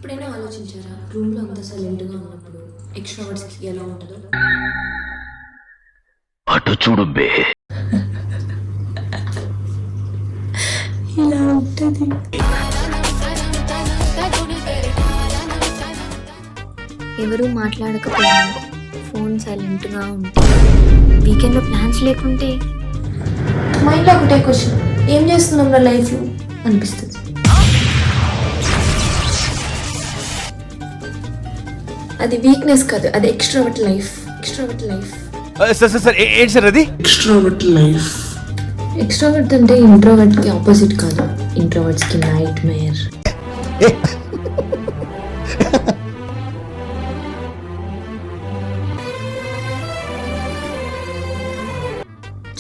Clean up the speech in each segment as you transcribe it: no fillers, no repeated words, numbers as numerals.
ఎప్పుడైనా ఆలోచించారా రూమ్లో అంత సైలెంట్గా ఉన్నప్పుడు ఎక్స్ట్రావర్ట్స్కి ఎలా ఉంటుందో? అటు చూడు బే. ఇలా ఉంటుంది. ఎవరు మాట్లాడకపోయినా ఫోన్ సైలెంట్గా ఉంటే, వీకెండ్లో ప్లాన్స్ లేకుంటే మైండ్లో ఒకటే క్వశ్చన్, ఏం చేస్తున్నాం నా లైఫ్లో అనిపిస్తుంది. అది వీక్నెస్ కాదు, అది extrovert life. Extrovert life sir ఏంటి సార్ అది? Extrovert life. ఎక్స్ట్రావర్ట్ అంటే ఇంట్రోవర్ట్కి ఆపోజిట్ కాదు, ఇంట్రోవర్ట్స్కి నైట్ మేర్.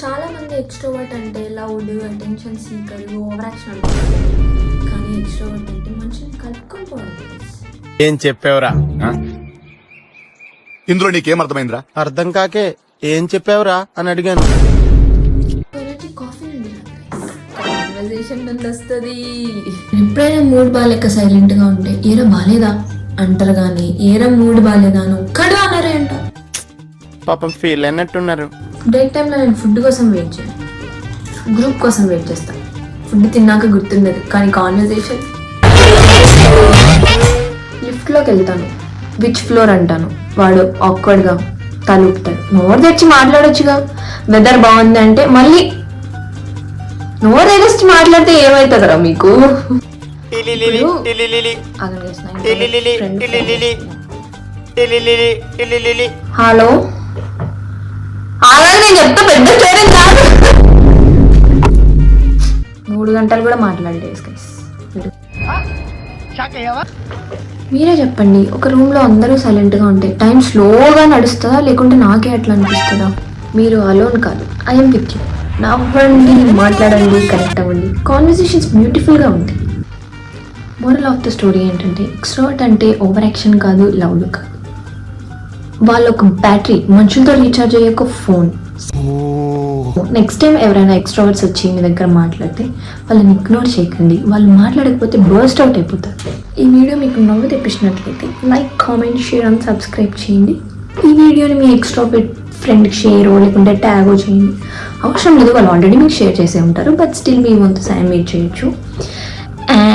చాలా మంది ఎక్స్ట్రోవర్ట్ అంటే loud, attention seeker, over action అనుకుంటారు. కానీ ఎక్స్ట్రోవర్ట్ అంటే మనుషుని కలుపుకొని పోవడం. ఏం చెప్పావురా? ఇందులో నీకేం అర్థమైందిరా? అర్థం కాకే ఏం చెప్పావురా అని అడిగాను. కాఫీ నుండి కన్వర్సేషన్ నుండి వస్తుంది. ఎప్పుడైనా మూడ్ బాగాలేక సైలెంట్గా ఉంటే ఏరా బాగాలేదా అంటారు, కానీ ఏరా మూడ్ బాగాలేదా అని ఒక్కడు అన్నారే అంట. పాపం ఫీల్ అయినట్టున్నారు. బ్రేక్ టైంలో నేను ఫుడ్ కోసం వెయిట్ చేయను, గ్రూప్ కోసం వెయిట్ చేస్తాను. ఫుడ్ తిన్నాక గుర్తుండదు, కానీ కాన్వర్సేషన్. లిఫ్ట్లోకి వెళ్తాను, విచ్ ఫ్లోర్ అంటాను, వాడు ఆక్వర్డ్గా తలుపుతాడు. నోరు తెచ్చి మాట్లాడొచ్చుగా, వెదర్ బాగుంది అంటే మళ్ళీ నోరు తెచ్చి మాట్లాడితే ఏమవుతుందరా మీకు? హలో ఆగండి, నేను చెప్తా, పెద్ద స్టోరీ కాదు. 3 గంటలు కూడా మాట్లాడలేదు. మీరే చెప్పండి, ఒక రూమ్లో అందరూ సైలెంట్గా ఉంటే టైం స్లోగా నడుస్తుందా, లేకుంటే నాకే అట్లా అనిపిస్తుందా? మీరు అలోన్ కాదు, ఐఎమ్ విత్ యూ. నవ్వండి, మాట్లాడండి, కనెక్ట్ అవ్వండి, కాన్వర్సేషన్స్ బ్యూటిఫుల్గా ఉంటాయి. మోరల్ ఆఫ్ ద స్టోరీ ఏంటంటే, ఎక్స్ట్రోవర్ట్ అంటే ఓవర్ యాక్షన్ కాదు, లౌడ్ కాదు. వాళ్ళు ఒక బ్యాటరీ, మనుషులతో రీఛార్జ్ అయ్యే ఒక ఫోన్. నెక్స్ట్ టైం ఎవరైనా ఎక్స్ట్రావర్ట్స్ వచ్చి మీ దగ్గర మాట్లాడితే వాళ్ళని ఇగ్నోర్ చేయకండి. వాళ్ళు మాట్లాడకపోతే బర్స్ట్ అవుట్ అయిపోతారు. ఈ వీడియో మీకు నవ్వు తెప్పించినట్లయితే like, comment, share and subscribe చేయండి. ఈ వీడియోని మీ ఎక్స్ట్రావర్ట్ ఫ్రెండ్కి షేర్ లేకుంటే ట్యాగో చేయండి. అవసరం లేదు, వాళ్ళు ఆల్రెడీ మీకు షేర్ చేసే ఉంటారు, బట్ స్టిల్ మీ వంతు సాయం మీరు చేయొచ్చు.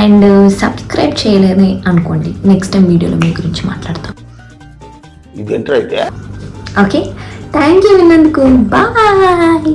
అండ్ సబ్స్క్రైబ్ చేయలేదని అనుకోండి, నెక్స్ట్ టైం వీడియోలో మీ గురించి మాట్లాడతాం. ఓకే, థ్యాంక్ యూ విన్నందుకు. బాయ్.